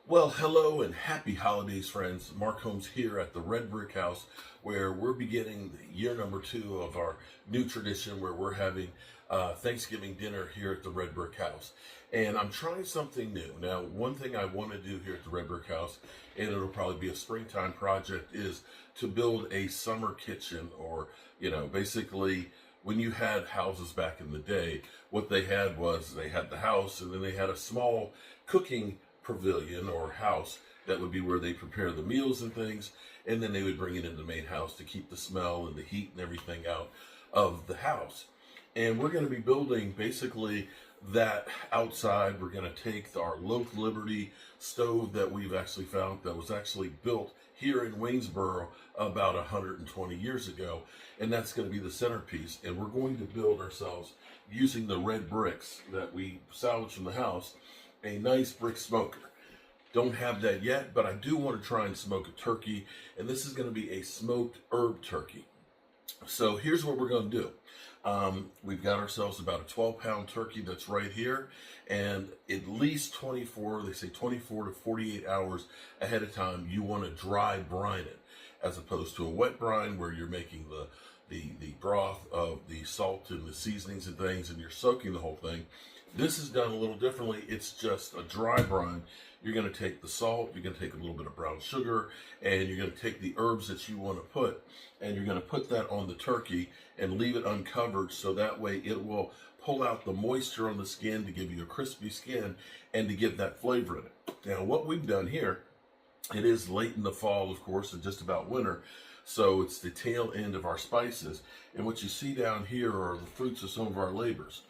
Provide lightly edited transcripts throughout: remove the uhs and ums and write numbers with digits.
Well, hello and happy holidays, friends. Mark Holmes here at the Red Brick House, where we're beginning year number 2 of our new tradition where we're having Thanksgiving dinner here at the Red Brick House. And I'm trying something new. Now, one thing I want to do here at the Red Brick House, and it'll probably be a springtime project, is to build a summer kitchen, or, basically when you had houses back in the day, what they had was they had the house and then they had a small cooking pavilion or house that would be where they prepare the meals and things, and then they would bring it into the main house to keep the smell and the heat and everything out of the house. And we're going to be building basically that outside. We're going to take our Loaf Liberty stove that we've actually found that was actually built here in Waynesboro about 120 years ago, and that's going to be the centerpiece. And we're going to build ourselves, using the red bricks that we salvaged from the house, a nice brick smoker. Don't have that yet, but I do want to try and smoke a turkey, and this is going to be a smoked herb turkey. So here's what we're going to do. We've got ourselves about a 12-pound turkey that's right here, and at least 24 to 48 hours ahead of time, you want to dry brine it, as opposed to a wet brine where you're making the broth of the salt and the seasonings and things, and you're soaking the whole thing. This is done a little differently. It's just a dry brine. You're going to take the salt, you're going to take a little bit of brown sugar, and you're going to take the herbs that you want to put, and you're going to put that on the turkey and leave it uncovered, so that way it will pull out the moisture on the skin to give you a crispy skin and to give that flavor in it. Now, what we've done here, it is late in the fall, of course, and just about winter, so it's the tail end of our spices. And what you see down here are the fruits of some of our labors.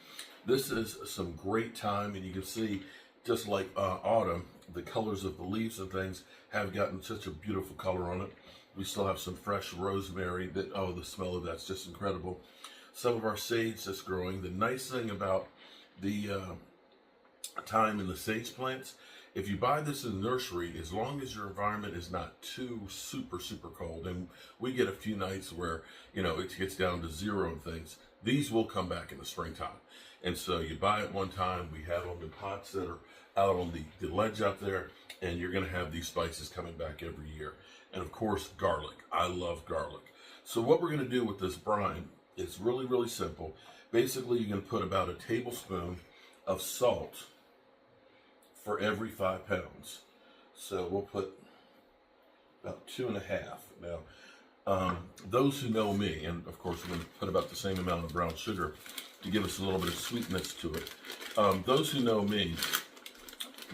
This is some great time, and you can see, just like autumn, the colors of the leaves and things have gotten such a beautiful color on it. We still have some fresh rosemary that, oh, the smell of that's just incredible. Some of our sage that's growing. The nice thing about the thyme and the sage plants, if you buy this in the nursery, as long as your environment is not too super cold, and we get a few nights where, it gets down to 0 and things, these will come back in the springtime. And so you buy it one time, we have them in pots that are out on the ledge out there, and you're going to have these spices coming back every year. And of course, garlic. I love garlic. So what we're going to do with this brine is really simple. Basically, you're going to put about a tablespoon of salt for every 5 pounds. So we'll put about 2.5. Now, those who know me, and of course we're going to put about the same amount of brown sugar to give us a little bit of sweetness to it. Those who know me,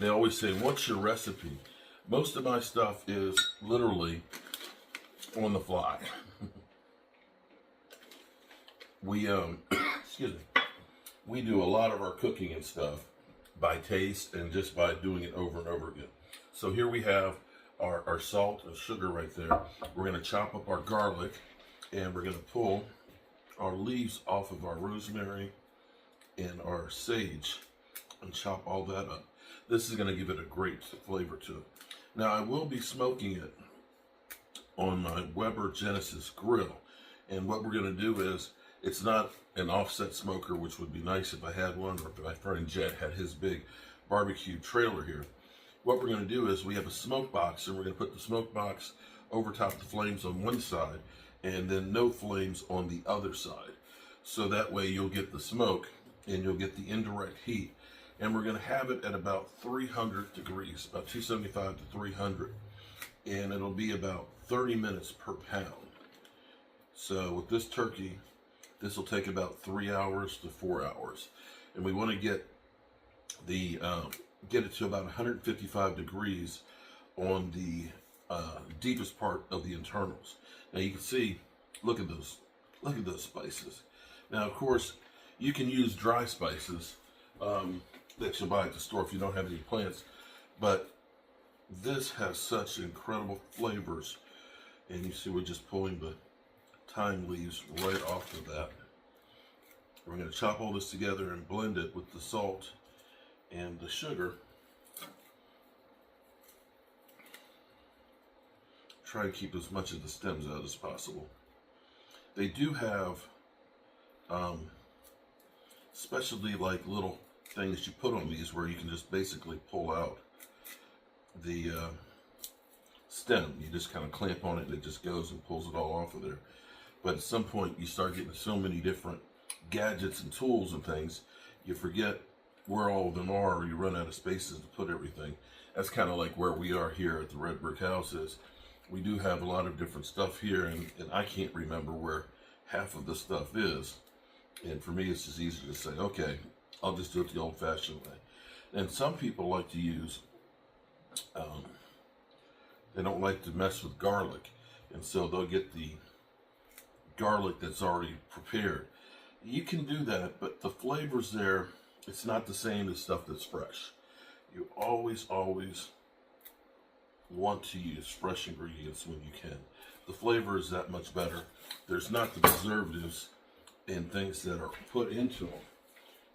they always say, what's your recipe? Most of my stuff is literally on the fly. We, excuse me, we do a lot of our cooking and stuff by taste and just by doing it over and over again. So here we have our salt and sugar right there. We're going to chop up our garlic, and we're going to pull our leaves off of our rosemary and our sage and chop all that up. This is going to give it a great flavor to it. Now, I will be smoking it on my Weber Genesis grill, and what we're going to do is, it's not an offset smoker, which would be nice if I had one, or if my friend Jet had his big barbecue trailer here. What we're going to do is, we have a smoke box, and we're going to put the smoke box over top the flames on one side, and then no flames on the other side. So that way you'll get the smoke and you'll get the indirect heat. And we're going to have it at about 300 degrees, about 275 to 300. And it'll be about 30 minutes per pound. So with this turkey, this will take about 3 hours to 4 hours. And we want to get it to about 155 degrees on the deepest part of the internals. Now you can see, look at those spices. Now, of course, you can use dry spices that you'll buy at the store if you don't have any plants, but this has such incredible flavors. And you see, we're just pulling the thyme leaves right off of that. We're going to chop all this together and blend it with the salt and the sugar. Try and keep as much of the stems out as possible. They do have specialty like little things you put on these where you can just basically pull out the stem. You just kind of clamp on it and it just goes and pulls it all off of there. But at some point you start getting so many different gadgets and tools and things, you forget where all of them are, or you run out of spaces to put everything. That's kind of like where we are here at the Red Brick House. Is we do have a lot of different stuff here, and I can't remember where half of the stuff is. And for me, it's just easy to say, okay, I'll just do it the old-fashioned way. And some people like to use, they don't like to mess with garlic, and so they'll get the garlic that's already prepared. You can do that, but the flavors there, it's not the same as stuff that's fresh. You always want to use fresh ingredients when you can. The flavor is that much better. There's not the preservatives and things that are put into them.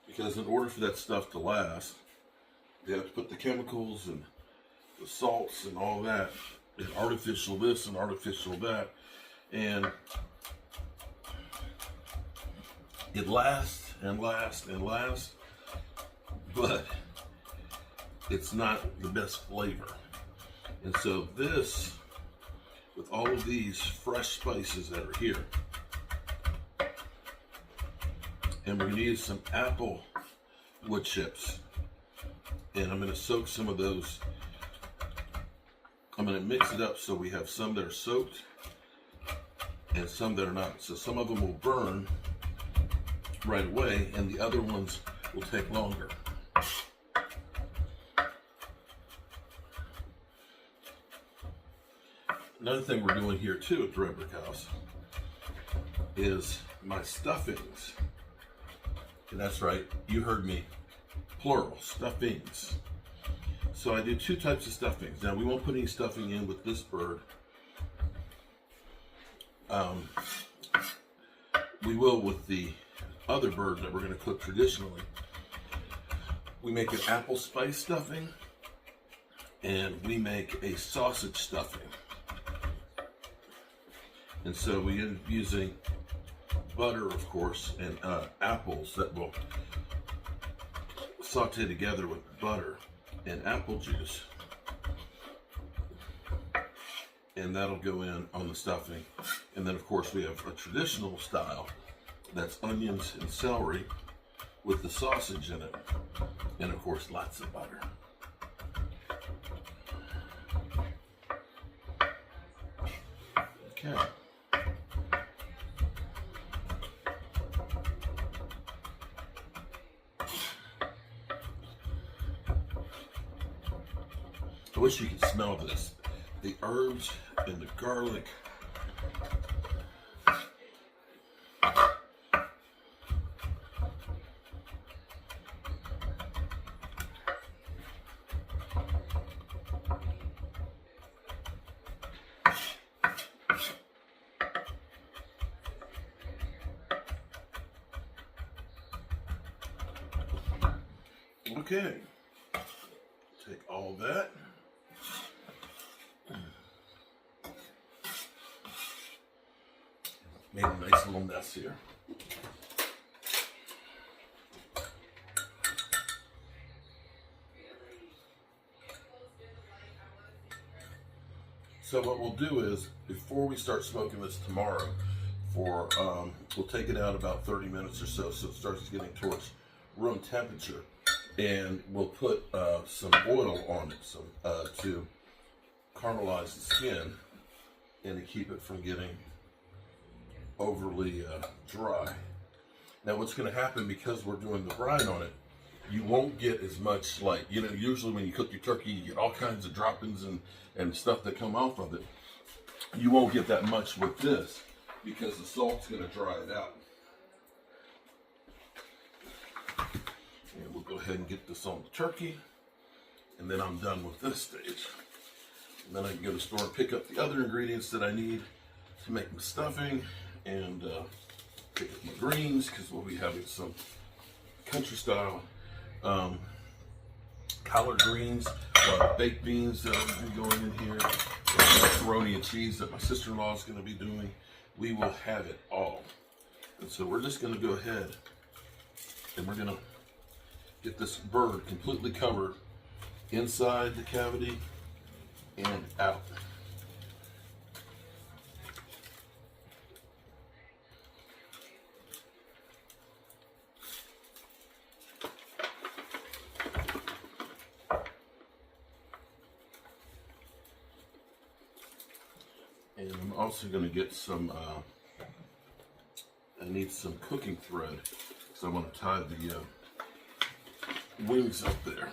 Because in order for that stuff to last, they have to put the chemicals and the salts and all that, and artificial this and artificial that. And it lasts and lasts and lasts, but it's not the best flavor. And so this, with all of these fresh spices that are here, and we're gonna use some apple wood chips, and I'm gonna soak some of those. I'm gonna mix it up so we have some that are soaked and some that are not. So some of them will burn right away, and the other ones will take longer. Another thing we're doing here too at the Red Brick House is my stuffings. And that's right, you heard me, plural, stuffings. So I do two types of stuffings. Now we won't put any stuffing in with this bird. We will with the other bird that we're going to cook traditionally. We make an apple spice stuffing, and we make a sausage stuffing. And so we end up using butter, of course, and apples that will saute together with butter and apple juice. And that'll go in on the stuffing. And then, of course, we have a traditional style that's onions and celery with the sausage in it. And, of course, lots of butter. Okay. I wish you could smell this. The herbs and the garlic. Okay, take all that. Made a nice little mess here. So what we'll do is, before we start smoking this tomorrow, we'll take it out about 30 minutes or so it starts getting towards room temperature, and we'll put some oil on it to caramelize the skin and to keep it from getting overly dry. Now what's going to happen, because we're doing the brine on it, you won't get as much, like, usually when you cook your turkey, you get all kinds of droppings and stuff that come off of it. You won't get that much with this because the salt's going to dry it out. And we'll go ahead and get this on the turkey, and then I'm done with this stage. And then I can go to the store and pick up the other ingredients that I need to make my stuffing, and pick up my greens, because we'll be having some country style collard greens, baked beans that will be going in here, macaroni and cheese that my sister-in-law is going to be doing. We will have it all. And so we're just going to go ahead and we're going to get this bird completely covered inside the cavity and out. And I'm also going to get some, I need some cooking thread, so I'm going to tie the wings up there.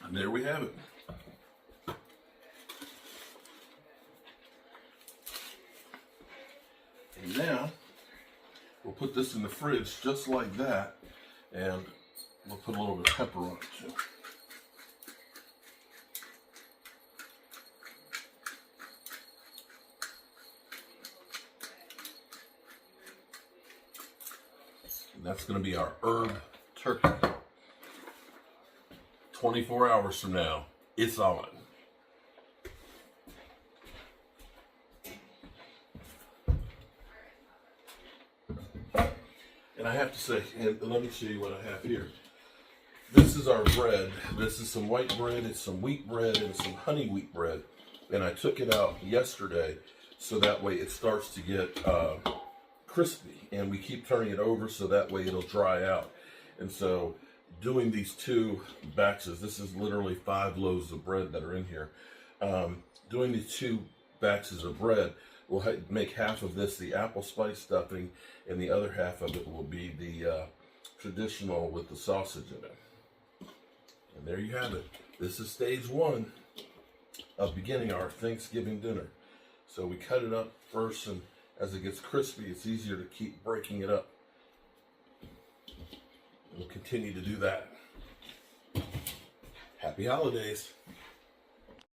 And there we have it. And now we'll put this in the fridge just like that, and we'll put a little bit of pepper on it too. And that's going to be our herb turkey. 24 hours from now, it's on. And I have to say, and let me show you what I have here. This is our bread. This is some white bread, it's some wheat bread, and some honey wheat bread. And I took it out yesterday so that way it starts to get crispy. And we keep turning it over so that way it'll dry out. And so doing these two batches, this is literally 5 loaves of bread that are in here. Doing these 2 batches of bread will make half of this the apple spice stuffing, and the other half of it will be the traditional with the sausage in it. And there you have it. This is stage 1 of beginning our Thanksgiving dinner. So we cut it up first, and as it gets crispy, it's easier to keep breaking it up. We'll continue to do that. Happy holidays.